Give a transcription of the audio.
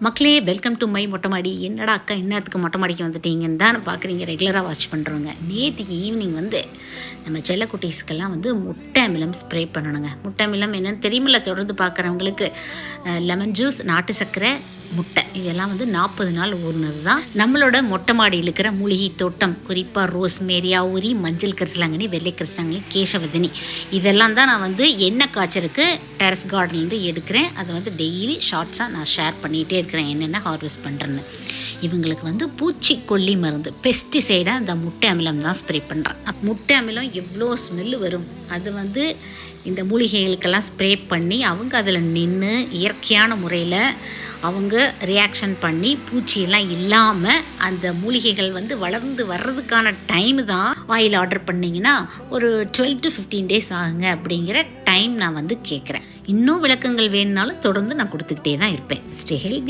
மக்களே welcome to my மொட்டை மாடி. என்னடா அக்கா இன்னத்துக்கு மொட்டை மாடிக்கு வந்துட்டீங்கன்னு தான் பார்க்குறீங்க. ரெகுலராக வாட்ச் பண்ணுறவங்க. நேற்றுக்கு ஈவினிங் வந்து நம்ம செல்லக்குட்டீஸ்க்கெல்லாம் வந்து முட்டை அமிலம் ஸ்ப்ரே பண்ணணுங்க. முட்டை அமிலம் என்னென்னு தெரியுமில்ல, தொடர்ந்து பார்க்குறவங்களுக்கு லெமன் ஜூஸ், நாட்டு சர்க்கரை, முட்டை இதெல்லாம் வந்து 40 நாள் ஊறினது தான். நம்மளோட மொட்டை மாடியில் இருக்கிற மூலிகை தோட்டம், குறிப்பாக ரோஸ்மேரி, ஆவுரி, மஞ்சள் கரிசலாங்கண்ணி, வெள்ளை கரிசலாங்கண்ணி, கேசவதனி இதெல்லாம் தான் நான் வந்து எண்ணெய் காய்ச்சலுக்கு டெரஸ் கார்டன்லேருந்து எடுக்கிறேன். அதை வந்து டெய்லி ஷார்ட்ஸாக நான் ஷேர் பண்ணிகிட்டே இருக்கிறேன் என்னென்ன ஹார்வெஸ்ட் பண்ணுறேன்னு. இவங்களுக்கு வந்து பூச்சிக்கொல்லி மருந்து, பெஸ்டிசைடாக இந்த முட்டை அமிலம் தான் ஸ்ப்ரே பண்ணுறேன். முட்டை அமிலம் எவ்வளோ ஸ்மெல்லு வரும். அது வந்து இந்த மூலிகைகளுக்கெல்லாம் ஸ்ப்ரே பண்ணி அவங்க அதில் நின்று இயற்கையான முறையில் அவங்க ரியாக்ஷன் பண்ணி பூச்சியெல்லாம் இல்லாமல் அந்த மூலிகைகள் வந்து வளர்ந்து வர்றதுக்கான டைமு தான். ஆயில் ஆர்டர் பண்ணிங்கன்னா ஒரு 12 to 15 days ஆகுங்க அப்படிங்கிற டைம் நான் வந்து கேட்குறேன். இன்னும் விளக்கங்கள் வேணுனாலும் தொடர்ந்து நான் கொடுத்துக்கிட்டே தான் இருப்பேன். Stay healthy.